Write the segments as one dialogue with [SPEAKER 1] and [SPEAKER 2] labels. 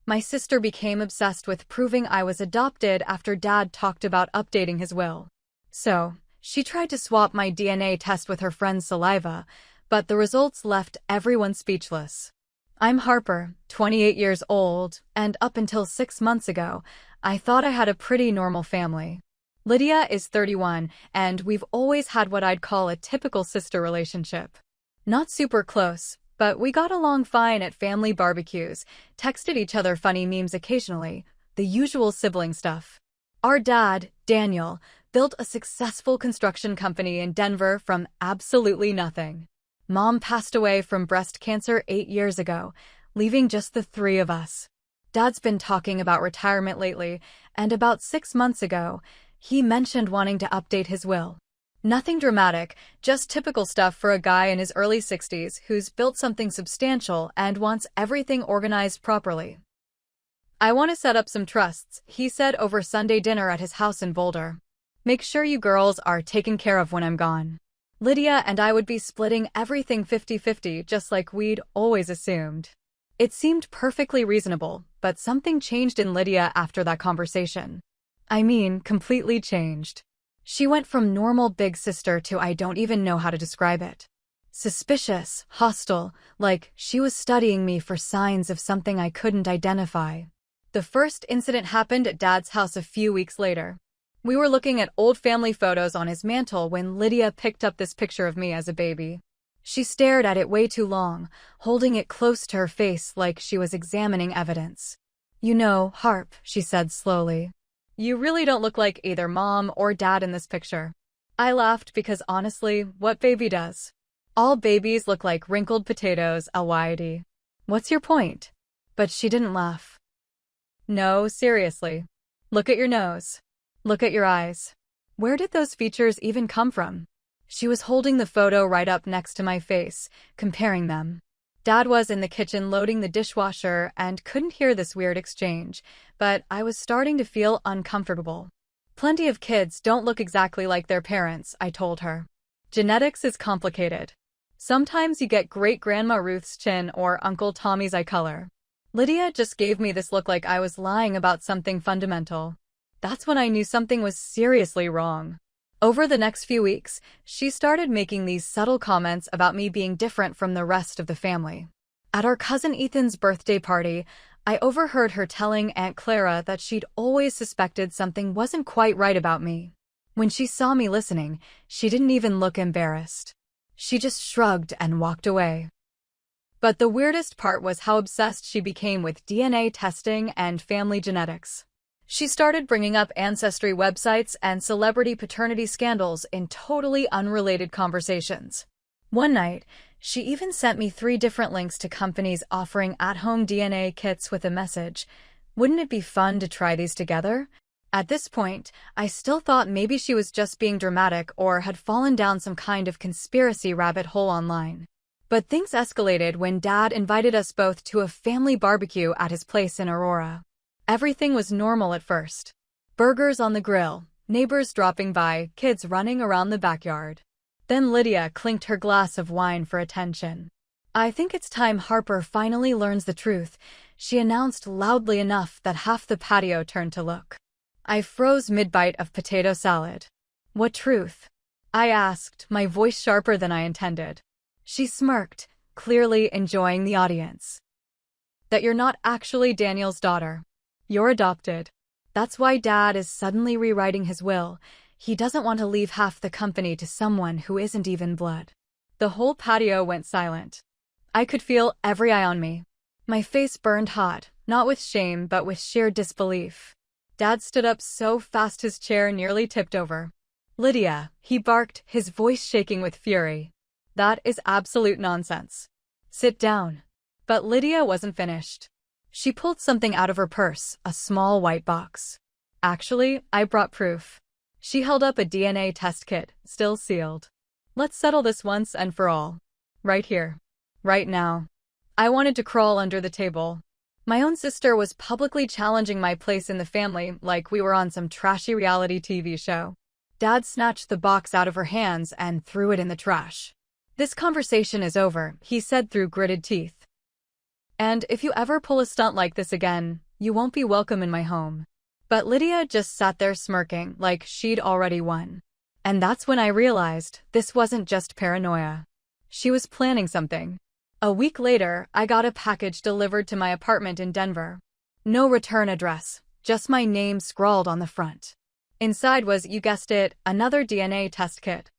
[SPEAKER 1] My sister became obsessed with proving I was adopted after Dad talked about updating his will. So, she tried to swap my DNA test with her friend's saliva, but the results left everyone speechless. I'm Harper, 28 years old, and up until 6 months ago, I thought I had a pretty normal family. Lydia is 31, and we've always had what I'd call a typical sister relationship. Not super close, but we got along fine at family barbecues, texted each other funny memes occasionally, the usual sibling stuff. Our dad, Daniel, built a successful construction company in Denver from absolutely nothing. Mom passed away from breast cancer 8 years ago, leaving just the three of us. Dad's been talking about retirement lately, and about 6 months ago, he mentioned wanting to update his will. Nothing dramatic, just typical stuff for a guy in his early 60s who's built something substantial and wants everything organized properly. I want to set up some trusts, he said over Sunday dinner at his house in Boulder. Make sure you girls are taken care of when I'm gone. Lydia and I would be splitting everything 50-50 just like we'd always assumed. It seemed perfectly reasonable, but something changed in Lydia after that conversation. I mean, completely changed. She went from normal big sister to I don't even know how to describe it. Suspicious, hostile, like she was studying me for signs of something I couldn't identify. The first incident happened at Dad's house a few weeks later. We were looking at old family photos on his mantle when Lydia picked up this picture of me as a baby. She stared at it way too long, holding it close to her face like she was examining evidence. You know, Harp, she said slowly. You really don't look like either Mom or Dad in this picture. I laughed because honestly, what baby does? All babies look like wrinkled potatoes, LYD. What's your point? But she didn't laugh. No, seriously. Look at your nose. Look at your eyes. Where did those features even come from? She was holding the photo right up next to my face, comparing them. Dad was in the kitchen loading the dishwasher and couldn't hear this weird exchange, but I was starting to feel uncomfortable. Plenty of kids don't look exactly like their parents, I told her. Genetics is complicated. Sometimes you get great-grandma Ruth's chin or Uncle Tommy's eye color. Lydia just gave me this look like I was lying about something fundamental. That's when I knew something was seriously wrong. Over the next few weeks, she started making these subtle comments about me being different from the rest of the family. At our cousin Ethan's birthday party, I overheard her telling Aunt Clara that she'd always suspected something wasn't quite right about me. When she saw me listening, she didn't even look embarrassed. She just shrugged and walked away. But the weirdest part was how obsessed she became with DNA testing and family genetics. She started bringing up ancestry websites and celebrity paternity scandals in totally unrelated conversations. One night, she even sent me 3 different links to companies offering at-home DNA kits with a message. Wouldn't it be fun to try these together? At this point, I still thought maybe she was just being dramatic or had fallen down some kind of conspiracy rabbit hole online. But things escalated when Dad invited us both to a family barbecue at his place in Aurora. Everything was normal at first. Burgers on the grill, neighbors dropping by, kids running around the backyard. Then Lydia clinked her glass of wine for attention. I think it's time Harper finally learns the truth, she announced loudly enough that half the patio turned to look. I froze mid-bite of potato salad. What truth? I asked, my voice sharper than I intended. She smirked, clearly enjoying the audience. That you're not actually Daniel's daughter. You're adopted. That's why Dad is suddenly rewriting his will. He doesn't want to leave half the company to someone who isn't even blood. The whole patio went silent. I could feel every eye on me. My face burned hot, not with shame but with sheer disbelief. Dad stood up so fast his chair nearly tipped over. Lydia, he barked, his voice shaking with fury. That is absolute nonsense. Sit down. But Lydia wasn't finished. She pulled something out of her purse, a small white box. Actually, I brought proof. She held up a DNA test kit, still sealed. Let's settle this once and for all. Right here. Right now. I wanted to crawl under the table. My own sister was publicly challenging my place in the family like we were on some trashy reality TV show. Dad snatched the box out of her hands and threw it in the trash. This conversation is over, he said through gritted teeth. And if you ever pull a stunt like this again, you won't be welcome in my home. But Lydia just sat there smirking like she'd already won. And that's when I realized this wasn't just paranoia. She was planning something. A week later, I got a package delivered to my apartment in Denver. No return address, just my name scrawled on the front. Inside was, you guessed it, another DNA test kit.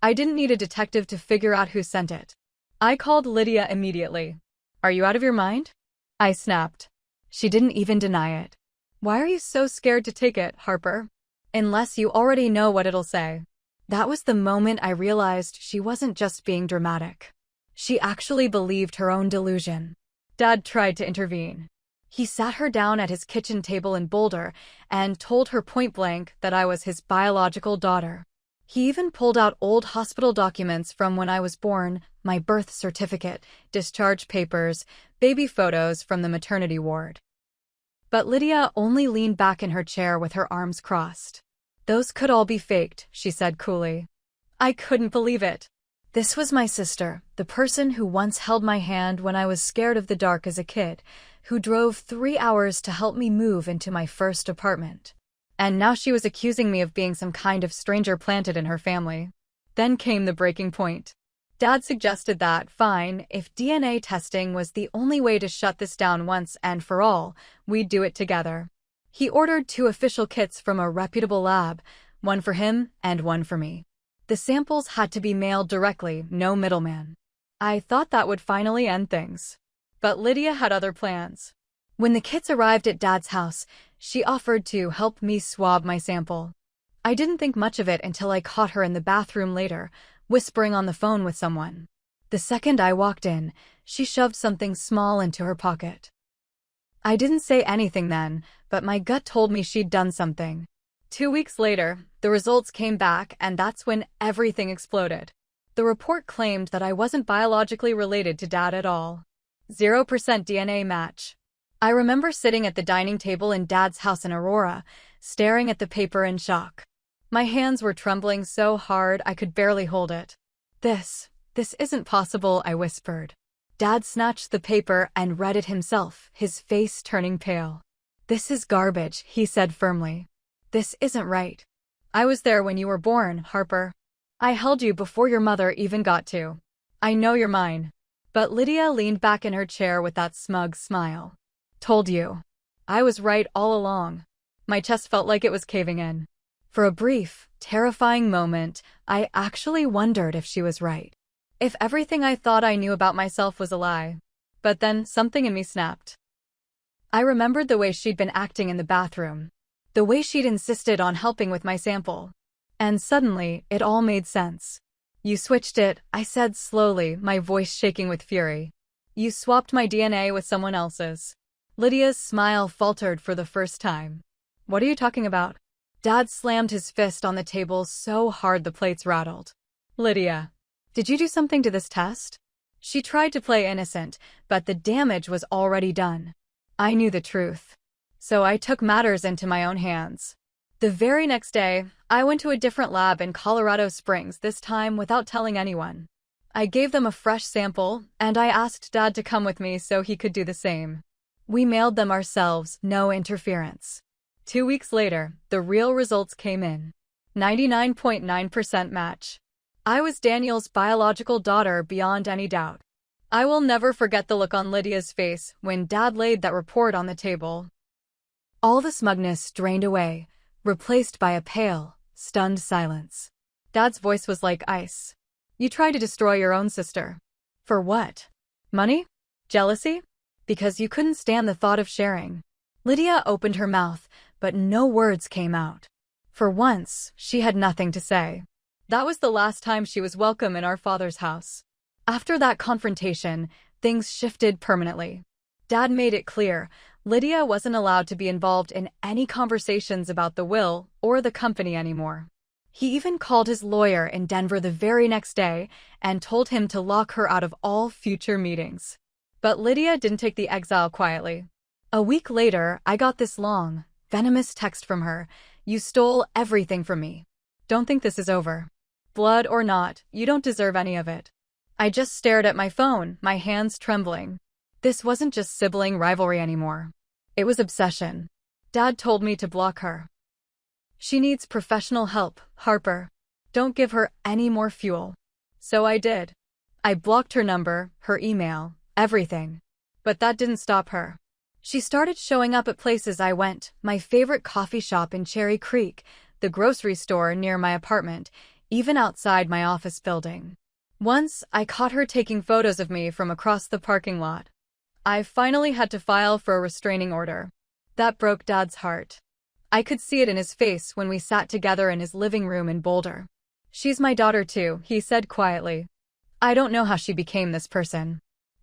[SPEAKER 1] I didn't need a detective to figure out who sent it. I called Lydia immediately. "Are you out of your mind?" I snapped. She didn't even deny it. "Why are you so scared to take it, Harper? Unless you already know what it'll say." That was the moment I realized she wasn't just being dramatic. She actually believed her own delusion. Dad tried to intervene. He sat her down at his kitchen table in Boulder and told her point blank that I was his biological daughter. He even pulled out old hospital documents from when I was born, my birth certificate, discharge papers, baby photos from the maternity ward. But Lydia only leaned back in her chair with her arms crossed. "Those could all be faked," she said coolly. I couldn't believe it. This was my sister, the person who once held my hand when I was scared of the dark as a kid, who drove 3 hours to help me move into my first apartment. And now she was accusing me of being some kind of stranger planted in her family. Then came the breaking point. Dad suggested that, fine, if DNA testing was the only way to shut this down once and for all, we'd do it together. He ordered 2 official kits from a reputable lab, one for him and one for me. The samples had to be mailed directly, no middleman. I thought that would finally end things. But Lydia had other plans. When the kits arrived at Dad's house, she offered to help me swab my sample. I didn't think much of it until I caught her in the bathroom later, whispering on the phone with someone. The second I walked in, she shoved something small into her pocket. I didn't say anything then, but my gut told me she'd done something. 2 weeks later, the results came back, and that's when everything exploded. The report claimed that I wasn't biologically related to Dad at all. 0% DNA match. I remember sitting at the dining table in Dad's house in Aurora, staring at the paper in shock. My hands were trembling so hard I could barely hold it. This isn't possible," I whispered. Dad snatched the paper and read it himself, his face turning pale. "This is garbage," he said firmly. "This isn't right. I was there when you were born, Harper. I held you before your mother even got to. I know you're mine." But Lydia leaned back in her chair with that smug smile. "Told you. I was right all along." My chest felt like it was caving in. For a brief, terrifying moment, I actually wondered if she was right. If everything I thought I knew about myself was a lie. But then something in me snapped. I remembered the way she'd been acting in the bathroom. The way she'd insisted on helping with my sample. And suddenly, it all made sense. "You switched it," I said slowly, my voice shaking with fury. "You swapped my DNA with someone else's." Lydia's smile faltered for the first time. "What are you talking about?" Dad slammed his fist on the table so hard the plates rattled. "Lydia, did you do something to this test?" She tried to play innocent, but the damage was already done. I knew the truth. So I took matters into my own hands. The very next day, I went to a different lab in Colorado Springs, this time without telling anyone. I gave them a fresh sample, and I asked Dad to come with me so he could do the same. We mailed them ourselves, no interference. 2 weeks later, the real results came in. 99.9% match. I was Daniel's biological daughter beyond any doubt. I will never forget the look on Lydia's face when Dad laid that report on the table. All the smugness drained away, replaced by a pale, stunned silence. Dad's voice was like ice. "You tried to destroy your own sister. For what? Money? Jealousy? Because you couldn't stand the thought of sharing." Lydia opened her mouth, but no words came out. For once, she had nothing to say. That was the last time she was welcome in our father's house. After that confrontation, things shifted permanently. Dad made it clear, Lydia wasn't allowed to be involved in any conversations about the will or the company anymore. He even called his lawyer in Denver the very next day and told him to lock her out of all future meetings. But Lydia didn't take the exile quietly. A week later, I got this long, venomous text from her. "You stole everything from me. Don't think this is over. Blood or not, you don't deserve any of it." I just stared at my phone, my hands trembling. This wasn't just sibling rivalry anymore. It was obsession. Dad told me to block her. She needs professional help, Harper. Don't give her any more fuel. So I did. I blocked her number, her email, everything. But that didn't stop her. She started showing up at places I went, my favorite coffee shop in Cherry Creek, the grocery store near my apartment, even outside my office building. Once, I caught her taking photos of me from across the parking lot. I finally had to file for a restraining order. That broke Dad's heart. I could see it in his face when we sat together in his living room in Boulder. She's my daughter too, he said quietly. I don't know how she became this person.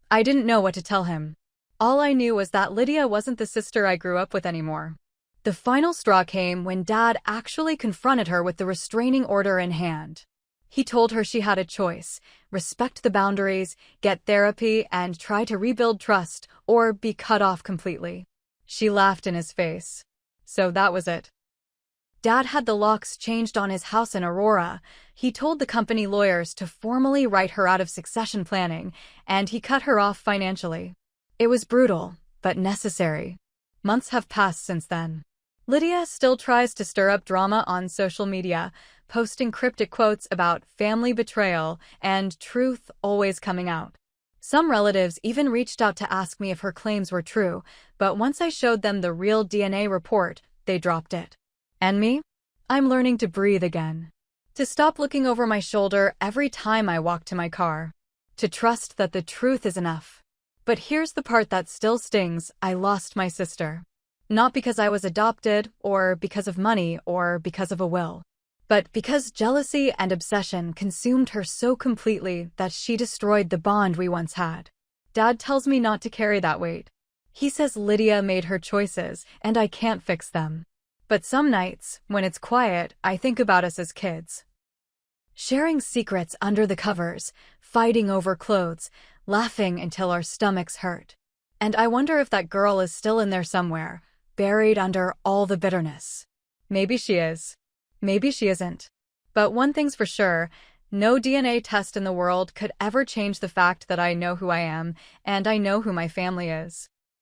[SPEAKER 1] I didn't know what to tell him. All I knew was that Lydia wasn't the sister I grew up with anymore. The final straw came when Dad actually confronted her with the restraining order in hand. He told her she had a choice: respect the boundaries, get therapy, and try to rebuild trust, or be cut off completely. She laughed in his face. So that was it. Dad had the locks changed on his house in Aurora. He told the company lawyers to formally write her out of succession planning, and he cut her off financially. It was brutal, but necessary. Months have passed since then. Lydia still tries to stir up drama on social media, posting cryptic quotes about family betrayal and truth always coming out. Some relatives even reached out to ask me if her claims were true, but once I showed them the real DNA report, they dropped it. And me? I'm learning to breathe again. To stop looking over my shoulder every time I walk to my car. To trust that the truth is enough. But here's the part that still stings: I lost my sister. Not because I was adopted, or because of money, or because of a will. But because jealousy and obsession consumed her so completely that she destroyed the bond we once had. Dad tells me not to carry that weight. He says Lydia made her choices, and I can't fix them. But some nights, when it's quiet, I think about us as kids. Sharing secrets under the covers, fighting over clothes, laughing until our stomachs hurt. And I wonder if that girl is still in there somewhere, buried under all the bitterness. Maybe she is. Maybe she isn't. But one thing's for sure, no DNA test in the world could ever change the fact that I know who I am, and I know who my family is.